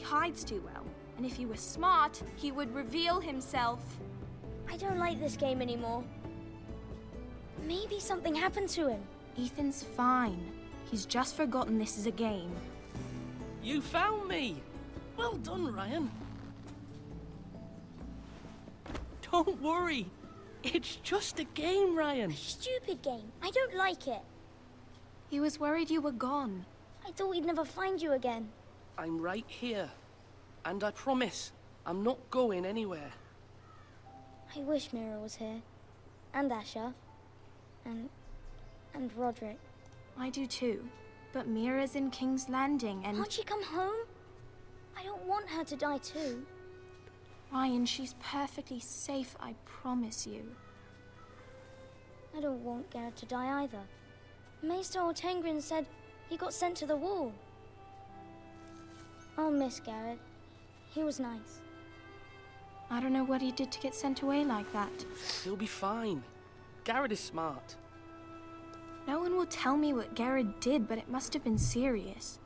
hides too well. And if he were smart, he would reveal himself. I don't like this game anymore. Maybe something happened to him. Ethan's fine. He's just forgotten this is a game. You found me! Well done, Ryan. Don't worry. It's just a game, Ryan. A stupid game. I don't like it. He was worried you were gone. I thought we'd never find you again. I'm right here. And I promise, I'm not going anywhere. I wish Mira was here. And Asher. And Roderick. I do too. But Mira's in King's Landing and... Can't she come home? I don't want her to die too. Ryan, she's perfectly safe, I promise you. I don't want Garrett to die either. Maester Ortengrin said he got sent to the wall. I'll miss Garrett. He was nice. I don't know what he did to get sent away like that. He'll be fine. Garrett is smart. No one will tell me what Garrett did, but it must have been serious.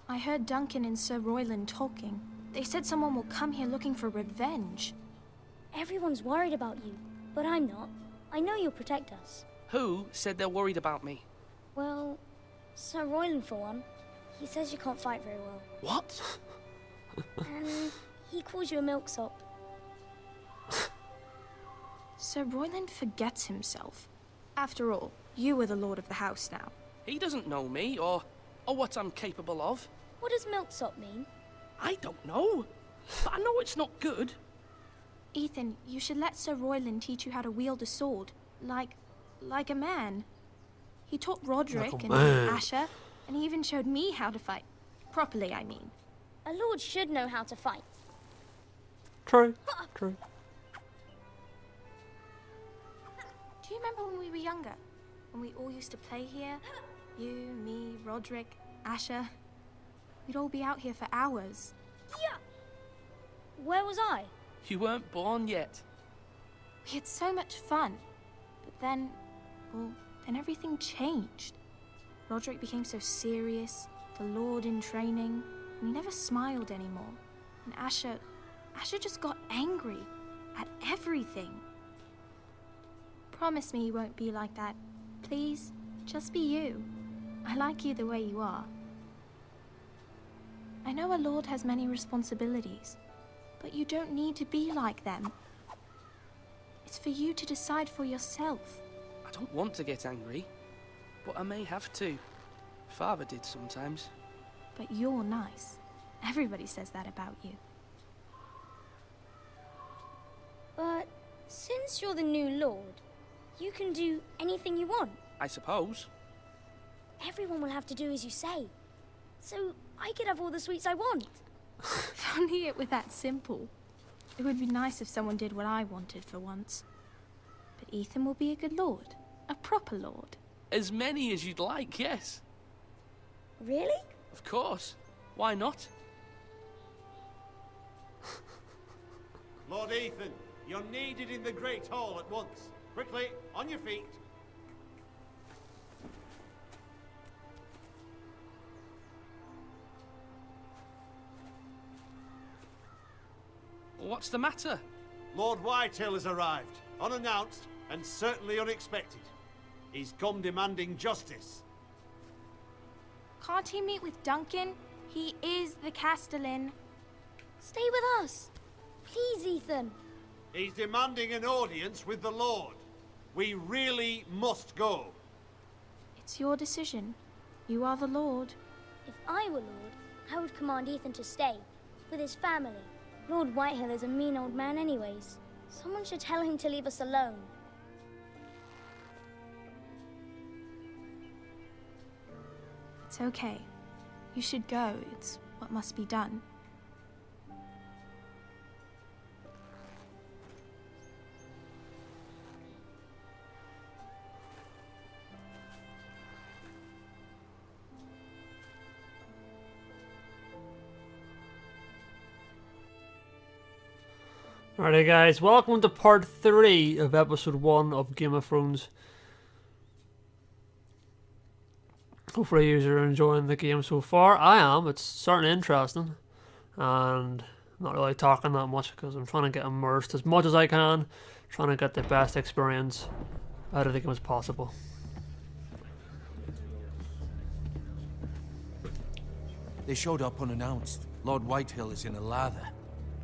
I heard Duncan and Sir Royland talking. They said someone will come here looking for revenge. Everyone's worried about you, but I'm not. I know you'll protect us. Who said they're worried about me? Well, Sir Royland for one. He says you can't fight very well. What? And he calls you a milksop. Sir Royland forgets himself. After all, you are the lord of the house now. He doesn't know me, or what I'm capable of. What does milksop mean? I don't know, but I know it's not good. Ethan, you should let Sir Royland teach you how to wield a sword, like a man. He taught Roderick and Asher, and he even showed me how to fight. Properly, I mean. A lord should know how to fight. True. True. Do you remember when we were younger? When we all used to play here? You, me, Roderick, Asher. We'd all be out here for hours. Yeah. Where was I? You weren't born yet. We had so much fun. But then, well, then everything changed. Roderick became so serious, the Lord in training, and he never smiled anymore. And Asher just got angry at everything. Promise me you won't be like that. Please, just be you. I like you the way you are. I know a lord has many responsibilities, but you don't need to be like them. It's for you to decide for yourself. I don't want to get angry, but I may have to. Father did sometimes. But you're nice. Everybody says that about you. But since you're the new lord, you can do anything you want. I suppose. Everyone will have to do as you say. So I could have all the sweets I want. If only it were that simple. It would be nice if someone did what I wanted for once. But Ethan will be a good lord. A proper lord. As many as you'd like, yes. Really? Of course. Why not? Lord Ethan, you're needed in the Great Hall at once. Quickly, on your feet. What's the matter? Lord Whitehill has arrived, unannounced and certainly unexpected. He's come demanding justice. Can't he meet with Duncan? He is the Castellan. Stay with us. Please, Ethan. He's demanding an audience with the Lord. We really must go. It's your decision. You are the lord. If I were lord, I would command Ethan to stay, with his family. Lord Whitehill is a mean old man anyways. Someone should tell him to leave us alone. It's okay. You should go. It's what must be done. Alright guys, welcome to part 3 of episode 1 of Game of Thrones. Hopefully you are enjoying the game so far. I am, it's certainly interesting. and not really talking that much because I'm trying to get immersed as much as I can, trying to get the best experience out of the game as possible. They showed up unannounced. Lord Whitehill is in a lather.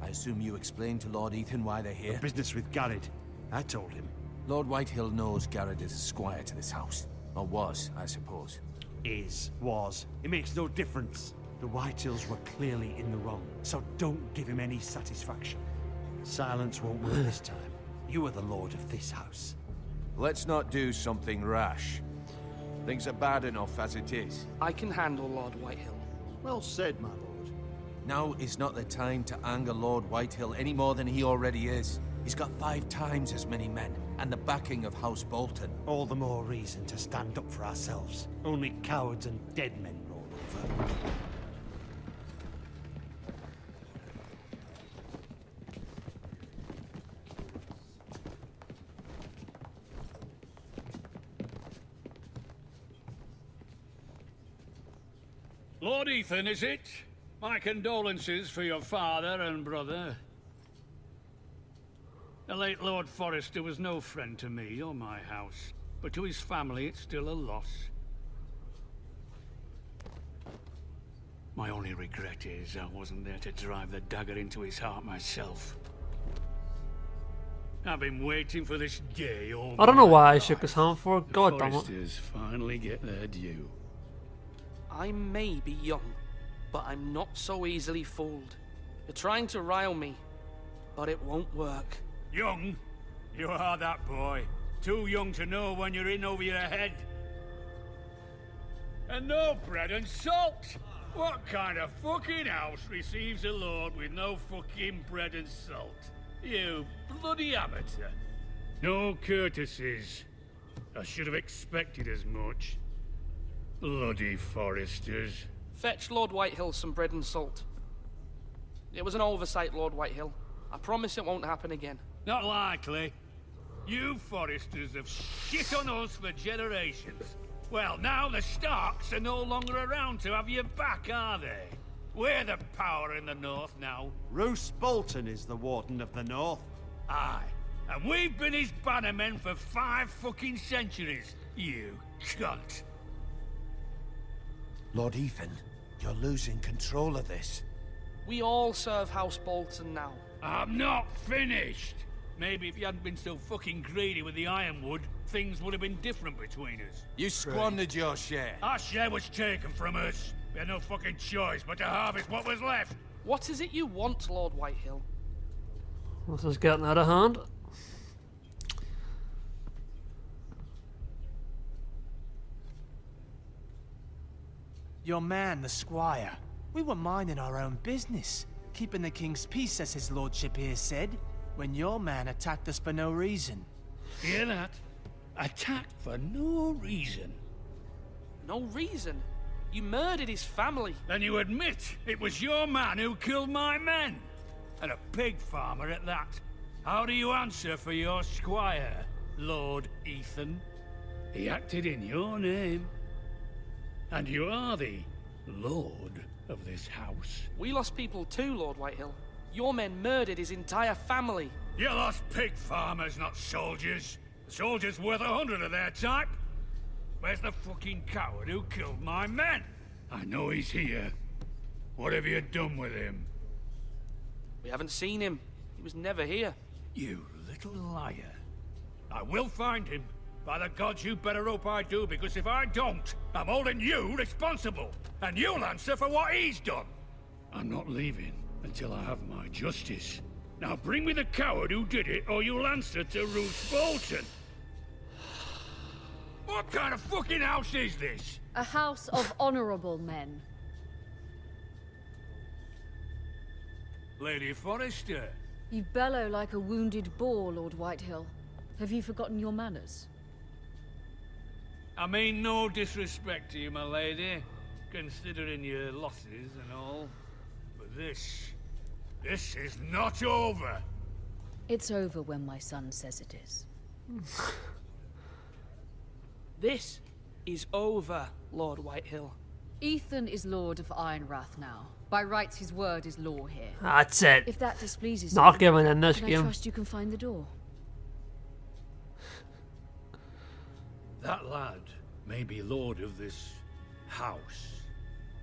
I assume you explained to Lord Ethan why they're here? Business with Garrett. I told him. Lord Whitehill knows Garrett is a squire to this house. Or was, I suppose. Was. It makes no difference. The Whitehills were clearly in the wrong, so don't give him any satisfaction. Silence won't work this time. You are the lord of this house. Let's not do something rash. Things are bad enough as it is. I can handle Lord Whitehill. Well said, my lord. Now is not the time to anger Lord Whitehill any more than he already is. He's got 5 times as many men, and the backing of House Bolton. All the more reason to stand up for ourselves. Only cowards and dead men roll over. Lord Ethan, is it? My condolences for your father and brother. The late Lord Forrester was no friend to me or my house, but to his family it's still a loss. My only regret is I wasn't there to drive the dagger into his heart myself. I've been waiting for this day all I don't know my why I life. shook his hand for. God damn it. Forresters finally get their due. I may be young, but I'm not so easily fooled. You're trying to rile me, but it won't work. Young? You are that boy. Too young to know when you're in over your head. And no bread and salt! What kind of fucking house receives a lord with no fucking bread and salt? You bloody amateur. No courtesies. I should have expected as much. Bloody Forresters. Fetch Lord Whitehill some bread and salt. It was an oversight, Lord Whitehill. I promise it won't happen again. Not likely. You Forresters have shit on us for generations. Well, now the Starks are no longer around to have you back, are they? We're the power in the north now. Roose Bolton is the Warden of the North. Aye. And we've been his bannermen for 5 fucking centuries. You cunt. Lord Ethan, you're losing control of this. We all serve House Bolton now. I'm not finished. Maybe if you hadn't been so fucking greedy with the ironwood, things would have been different between us. You squandered your share. Our share was taken from us. We had no fucking choice but to harvest what was left. What is it you want, Lord Whitehill? This is getting out of hand. Your man, the squire. We were minding our own business, keeping the king's peace, as his lordship here said, when your man attacked us for no reason. Hear that? Attacked for no reason. No reason. You murdered his family. Then you admit it was your man who killed my men. And a pig farmer at that. How do you answer for your squire, Lord Ethan? He acted in your name. And you are the lord of this house. We lost people too, Lord Whitehill. Your men murdered his entire family. You lost pig farmers, not soldiers. The soldiers worth 100 of their type. Where's the fucking coward who killed my men? I know he's here. What have you done with him? We haven't seen him. He was never here. You little liar. I will find him. By the gods, you better hope I do, because if I don't, I'm holding you responsible. And you'll answer for what he's done. I'm not leaving until I have my justice. Now bring me the coward who did it, or you'll answer to Roose Bolton. What kind of fucking house is this? A house of honorable men. Lady Forrester. You bellow like a wounded boar, Lord Whitehill. Have you forgotten your manners? I mean no disrespect to you, my lady, considering your losses and all. But this is not over. It's over when my son says it is. This is over, Lord Whitehill. Ethan is Lord of Ironrath now. By rights, his word is law here. That's it. If that displeases Not you, giving in this then I game. trust you can find the door. That lad may be lord of this house,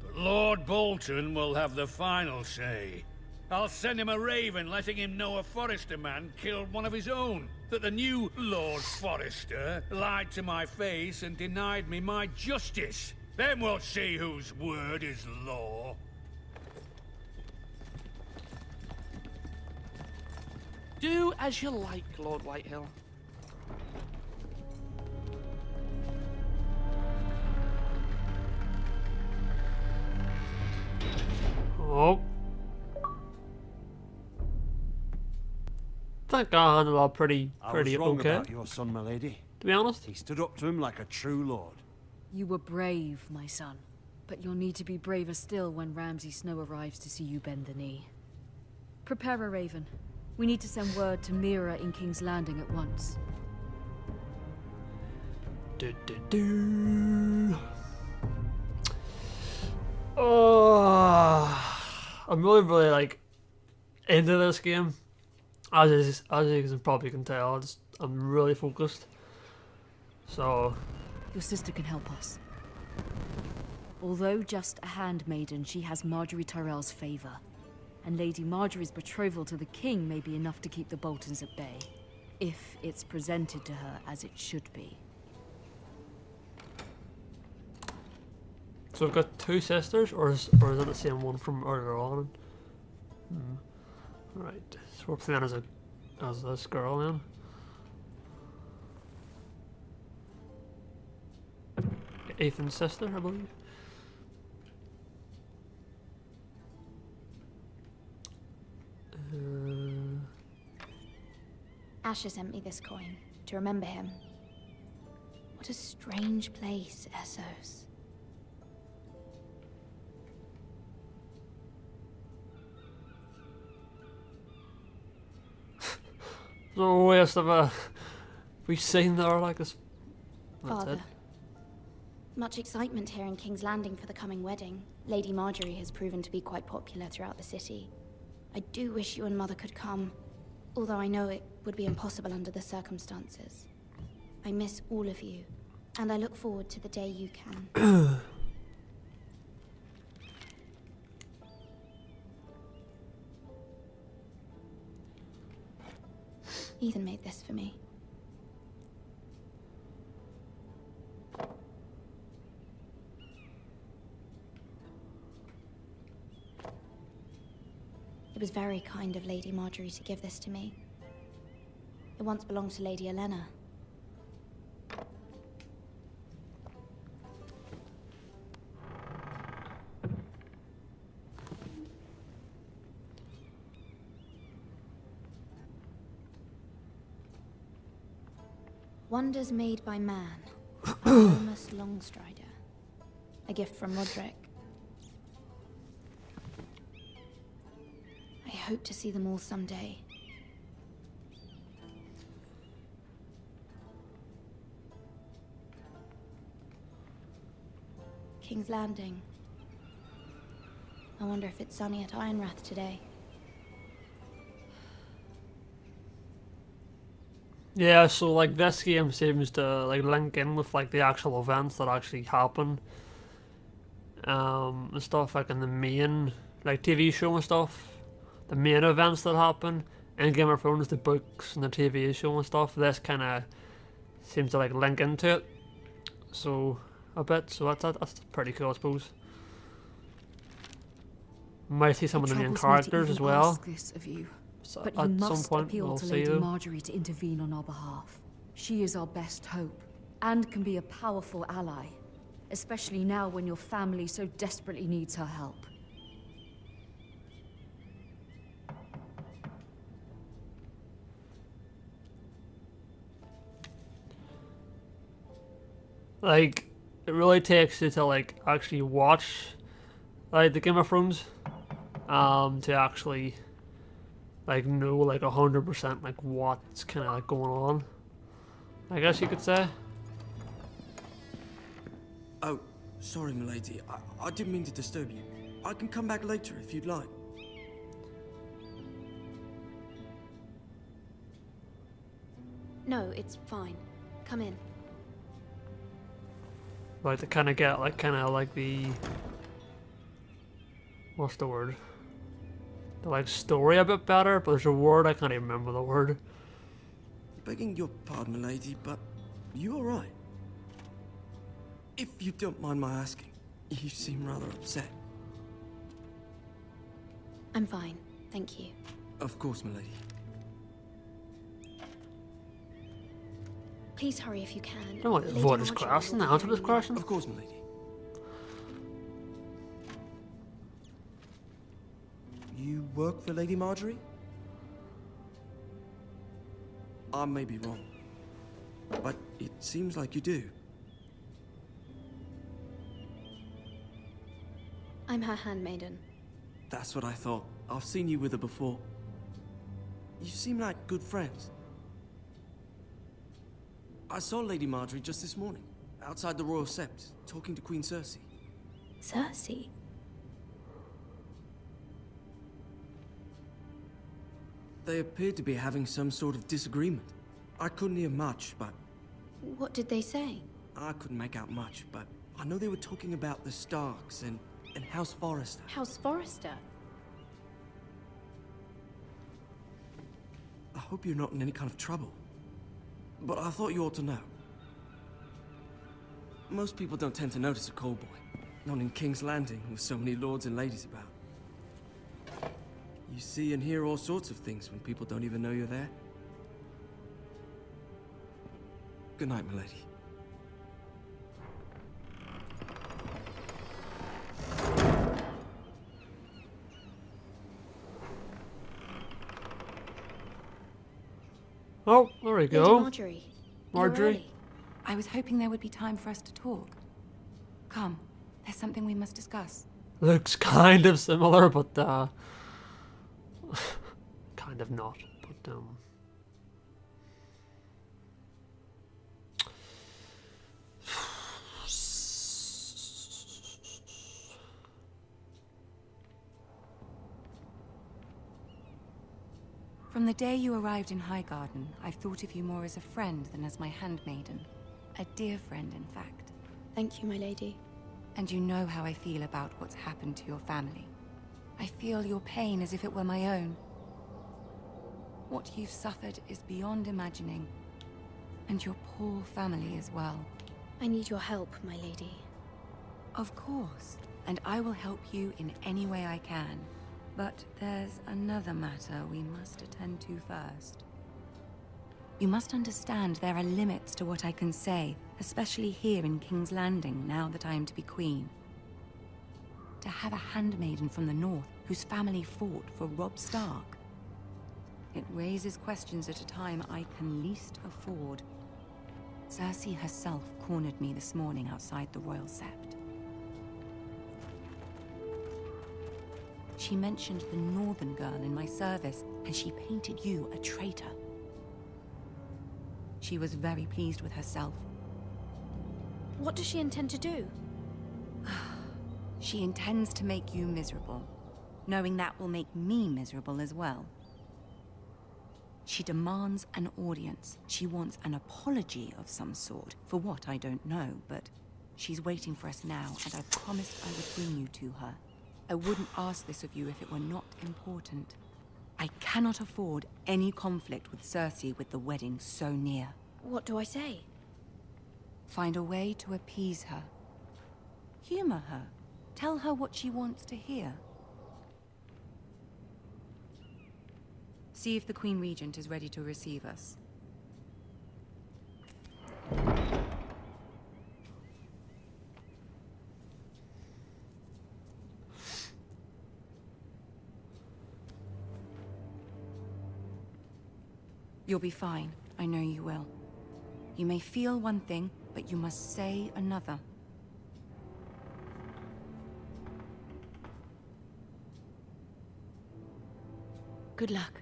but Lord Bolton will have the final say. I'll send him a raven letting him know a Forrester man killed one of his own. That the new Lord Forrester lied to my face and denied me my justice. Then we'll see whose word is law. Do as you like, Lord Whitehill. Oh. I think I handled that pretty I was wrong okay, about your son, my lady. to be honest. He stood up to him like a true lord. You were brave, my son. But you'll need to be braver still when Ramsay Snow arrives to see you bend the knee. Prepare a raven. We need to send word to Mira in King's Landing at once. Oh, I'm really like into this game. As you probably can tell, I'm really focused. So Your sister can help us. Although just a handmaiden, she has Marjorie Tyrell's favor. And Lady Marjorie's betrothal to the king may be enough to keep the Boltons at bay. If it's presented to her as it should be. we've got two sisters, or is it the same one from earlier on? Right, so we're playing as this girl then. Ethan's sister, I believe. Asher sent me this coin to remember him. What a strange place, Essos. No waste of a. We've seen there like this. That's Father, it. much excitement here in King's Landing for the coming wedding. Lady Marjorie has proven to be quite popular throughout the city. I do wish you and Mother could come, although I know it would be impossible under the circumstances. I miss all of you, and I look forward to the day you can. Ethan made this for me. It was very kind of Lady Marjorie to give this to me. It once belonged to Lady Elena. Wonders made by man. Enormous Longstrider. A gift from Roderick. I hope to see them all someday. King's Landing. I wonder if it's sunny at Ironrath today. Yeah, so like this game seems to like link in with like the actual events that actually happen, and stuff like in the main like TV show and stuff, the main events that happen in Game of Thrones, the books and the TV show and stuff. This kind of seems to like link into it, so a bit. So that's pretty cool, I suppose. Might see some of the main characters as well. Ask this of you. So But you at must some point appeal we'll to see Lady them. Marjorie to intervene on our behalf. She is our best hope, and can be a powerful ally. Especially now when your family so desperately needs her help. Like, it really takes you to like actually watch like the Game of Thrones, to actually like know like 100% like what's kind of like going on, I guess you could say. Oh, Sorry, milady. I didn't mean to disturb you. I can come back later if you'd like. No, it's fine. Come in. Like to kind of get like the what's the word? The like story a bit better, but there's a word I can't even remember the word. Begging your pardon, milady, but you all right? If you don't mind my asking, you seem rather upset. I'm fine, thank you. Of course, milady. Please hurry if you can. Don't want to avoid this question, answer this question. Of course, milady. You work for Lady Marjorie? I may be wrong, but it seems like you do. I'm her handmaiden. That's what I thought. I've seen you with her before. You seem like good friends. I saw Lady Marjorie just this morning, outside the Royal Sept, talking to Queen Cersei. Cersei? They appeared to be having some sort of disagreement. I couldn't hear much, but... What did they say? I couldn't make out much, but I know they were talking about the Starks and House Forrester. House Forrester? I hope you're not in any kind of trouble. But I thought you ought to know. Most people don't tend to notice a call boy. Not in King's Landing, with so many lords and ladies about. You see and hear all sorts of things when people don't even know you're there. Good night, milady. Oh, there we Lady go. Marjorie. Marjorie. You're early. I was hoping there would be time for us to talk. Come, there's something we must discuss. Looks kind of similar, but kind of not. But From the day you arrived in Highgarden, I've thought of you more as a friend than as my handmaiden. A dear friend, in fact. Thank you, my lady. And you know how I feel about what's happened to your family. I feel your pain as if it were my own. What you've suffered is beyond imagining. And your poor family as well. I need your help, my lady. Of course. And I will help you in any way I can. But there's another matter we must attend to first. You must understand there are limits to what I can say, especially here in King's Landing, now that I am to be queen. To have a handmaiden from the north whose family fought for Robb Stark. It raises questions at a time I can least afford. Cersei herself cornered me this morning outside the Royal Sept. She mentioned the northern girl in my service, and she painted you a traitor. She was very pleased with herself. What does she intend to do? She intends to make you miserable, knowing that will make me miserable as well. She demands an audience. She wants an apology of some sort, for what I don't know, but she's waiting for us now, and I promised I would bring you to her. I wouldn't ask this of you if it were not important. I cannot afford any conflict with Cersei with the wedding so near. What do I say? Find a way to appease her. Humor her. Tell her what she wants to hear. See if the Queen Regent is ready to receive us. You'll be fine. I know you will. You may feel one thing, but you must say another. Good luck.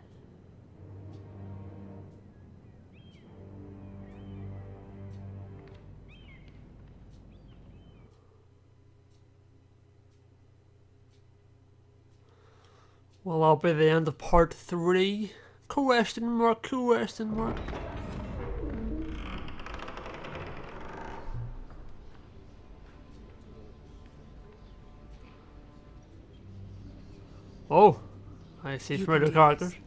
Well, that'll be the end of part 3. Question mark, question mark. Oh, I see You familiar can do characters. this.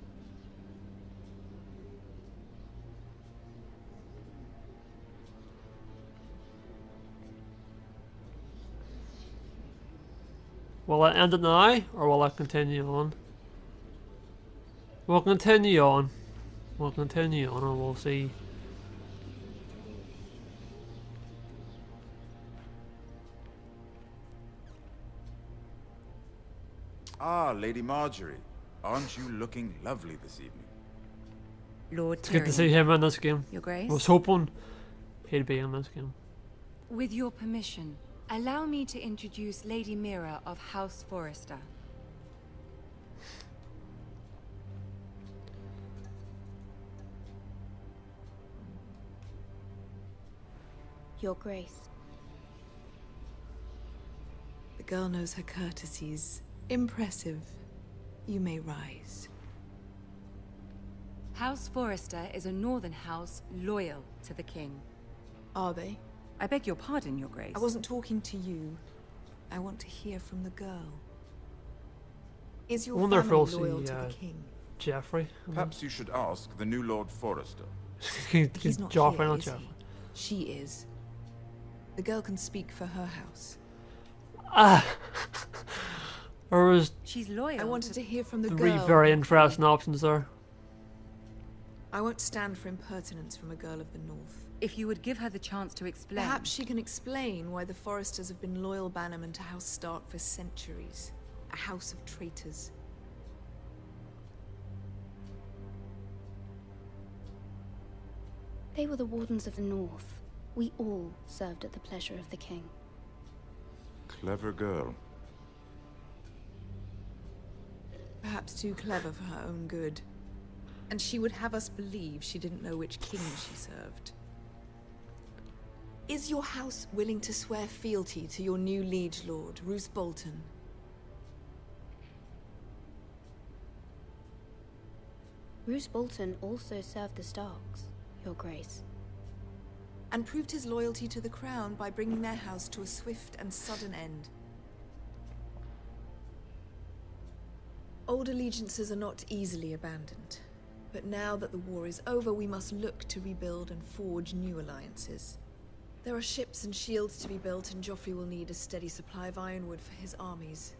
Will I end it now, or will I continue on? We'll continue on. We'll continue on, and we'll see. Ah, Lady Marjorie. Aren't you looking lovely this evening? Lord It's good to Tyrion, see him in this game. Your Grace? I was hoping he'd be in this game. With your permission, allow me to introduce Lady Mira of House Forrester. Your Grace. The girl knows her courtesies. Impressive. You may rise. House Forrester is a northern house loyal to the king. Are they? I beg your pardon, Your Grace. I wasn't talking to you. I want to hear from the girl. Is your I wonder if family we'll see loyal to the king? Jeffrey. Perhaps you should ask the new Lord Forrester. He's not Joffrey, here, not is Jeffrey. he? She is. The girl can speak for her house. Ah! There was She's loyal. I wanted to hear from the 3 girl. very interesting options there. I won't stand for impertinence from a girl of the north. If you would give her the chance to explain. Perhaps she can explain why the Forresters have been loyal bannermen to House Stark for centuries. A house of traitors. They were the Wardens of the North. We all served at the pleasure of the king. Clever girl. Perhaps too clever for her own good. And she would have us believe she didn't know which king she served. Is your house willing to swear fealty to your new liege lord, Roose Bolton? Roose Bolton also served the Starks, Your Grace. And proved his loyalty to the crown by bringing their house to a swift and sudden end. Old allegiances are not easily abandoned. But now that the war is over, we must look to rebuild and forge new alliances. There are ships and shields to be built, and Joffrey will need a steady supply of ironwood for his armies.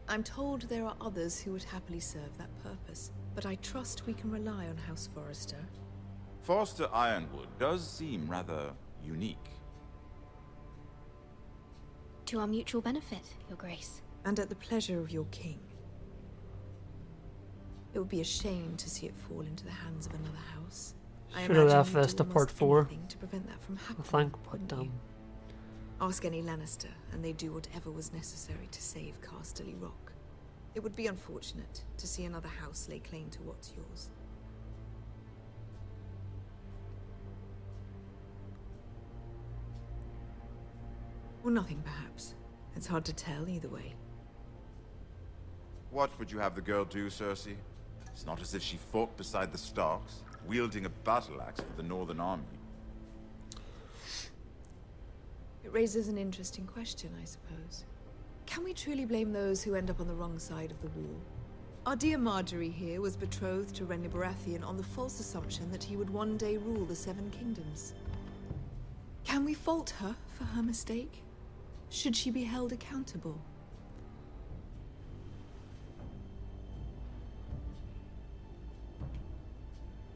I'm told there are others who would happily serve that purpose, but I trust we can rely on House Forrester. Forster Ironwood does seem rather unique. To our mutual benefit, Your Grace. And at the pleasure of your king. It would be a shame to see it fall into the hands of another house. I Should have imagine left you'd this do to almost part 4. anything to prevent that from I happening, think, but wouldn't you? Ask any Lannister, and they'd do whatever was necessary to save Casterly Rock. It would be unfortunate to see another house lay claim to what's yours. Or nothing, perhaps. It's hard to tell either way. What would you have the girl do, Cersei? It's not as if she fought beside the Starks, wielding a battle axe for the Northern Army. It raises an interesting question, I suppose. Can we truly blame those who end up on the wrong side of the war? Our dear Marjorie here was betrothed to Renly Baratheon on the false assumption that he would one day rule the Seven Kingdoms. Can we fault her for her mistake? Should she be held accountable?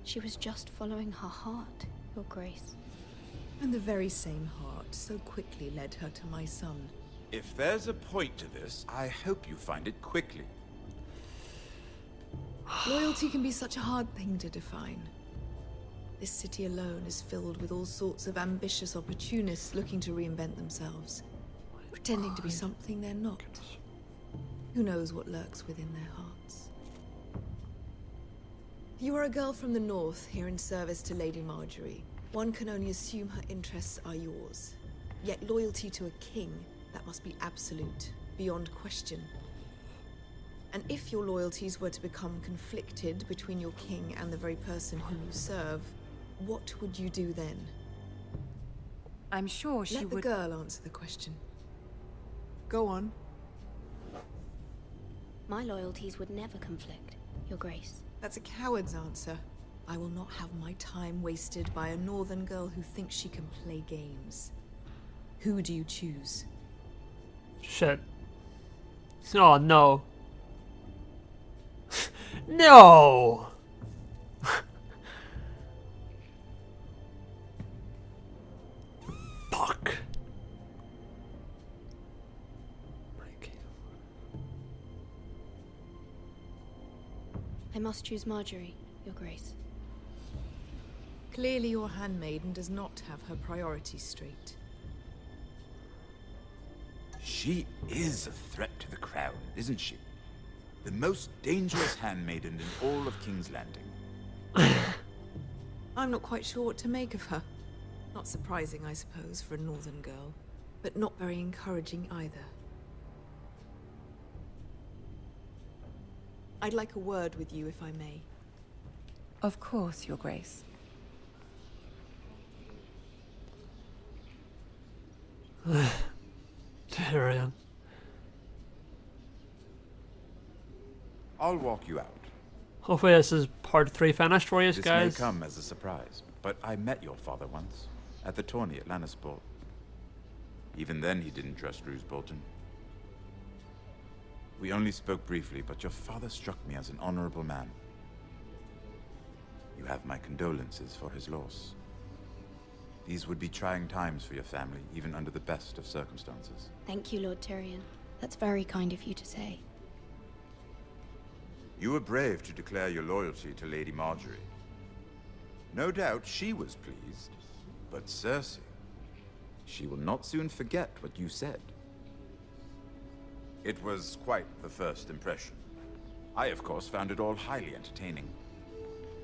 She was just following her heart, Your Grace. And the very same heart so quickly led her to my son. If there's a point to this, I hope you find it quickly. Loyalty can be such a hard thing to define. This city alone is filled with all sorts of ambitious opportunists looking to reinvent themselves, pretending to be something they're not. Who knows what lurks within their hearts? You are a girl from the north, here in service to Lady Marjorie. One can only assume her interests are yours. Yet loyalty to a king, that must be absolute, beyond question. And if your loyalties were to become conflicted between your king and the very person whom you serve, what would you do then? I'm sure she would... Let the girl answer the question. Go on. My loyalties would never conflict, Your Grace. That's a coward's answer. I will not have my time wasted by a northern girl who thinks she can play games. Who do you choose? Shit. Oh, no. No! Fuck. I must choose Marjorie, Your Grace. Clearly your handmaiden does not have her priorities straight. She is a threat to the crown, isn't she? The most dangerous handmaiden in all of King's Landing. I'm not quite sure what to make of her. Not surprising, I suppose, for a northern girl, but not very encouraging either. I'd like a word with you, if I may. Of course, Your Grace. Tyrion. I'll walk you out. Hopefully this is part 3 finished for you This guys. may come as a surprise, but I met your father once, at the tourney at Lannisport. Even then he didn't trust Roose Bolton. We only spoke briefly, but your father struck me as an honorable man. You have my condolences for his loss. These would be trying times for your family, even under the best of circumstances. Thank you, Lord Tyrion. That's very kind of you to say. You were brave to declare your loyalty to Lady Marjorie. No doubt she was pleased, but Cersei, she will not soon forget what you said. It was quite the first impression. I, of course, found it all highly entertaining.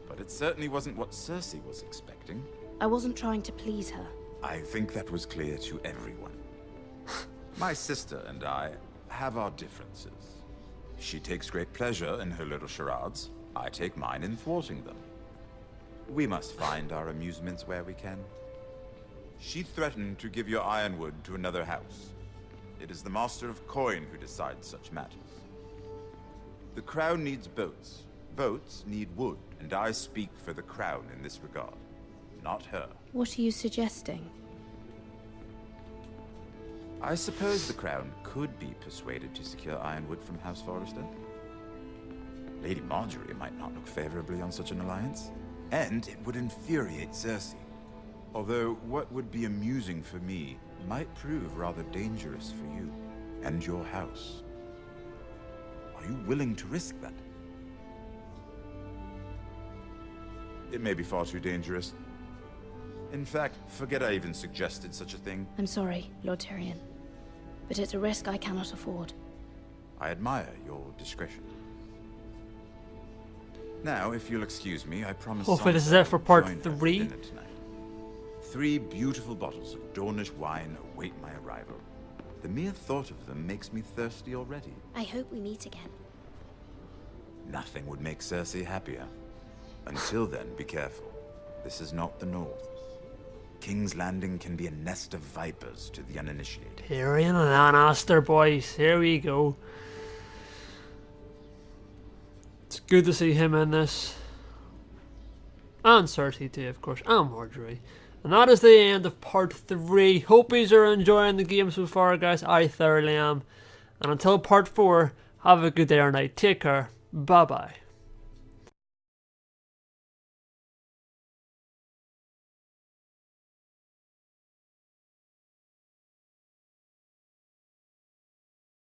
But it certainly wasn't what Cersei was expecting. I wasn't trying to please her. I think that was clear to everyone. My sister and I have our differences. She takes great pleasure in her little charades. I take mine in thwarting them. We must find our amusements where we can. She threatened to give your ironwood to another house. It is the Master of Coin who decides such matters. The crown needs boats. Boats need wood, and I speak for the crown in this regard, not her. What are you suggesting? I suppose the crown could be persuaded to secure ironwood from House Forrester. Lady Marjorie might not look favorably on such an alliance, and it would infuriate Cersei. Although what would be amusing for me might prove rather dangerous for you and your house. Are you willing to risk that? It may be far too dangerous. In fact, forget I even suggested such a thing. I'm sorry, Lord Tyrion, but it's a risk I cannot afford. I admire your discretion. Now, if you'll excuse me, I promise. Hopefully this is it for part 3. 3 beautiful bottles of Dornish wine await my arrival. The mere thought of them makes me thirsty already. I hope we meet again. Nothing would make Cersei happier. Until then, be careful. This is not the North. King's Landing can be a nest of vipers to the uninitiated. Tyrion and Lannister, boys. Here we go. It's good to see him in this. And Cersei too, of course. And Marjorie. And that is the end of part 3. Hope you are enjoying the game so far, guys. I thoroughly am. And until part 4, have a good day or night. Take care. Bye-bye.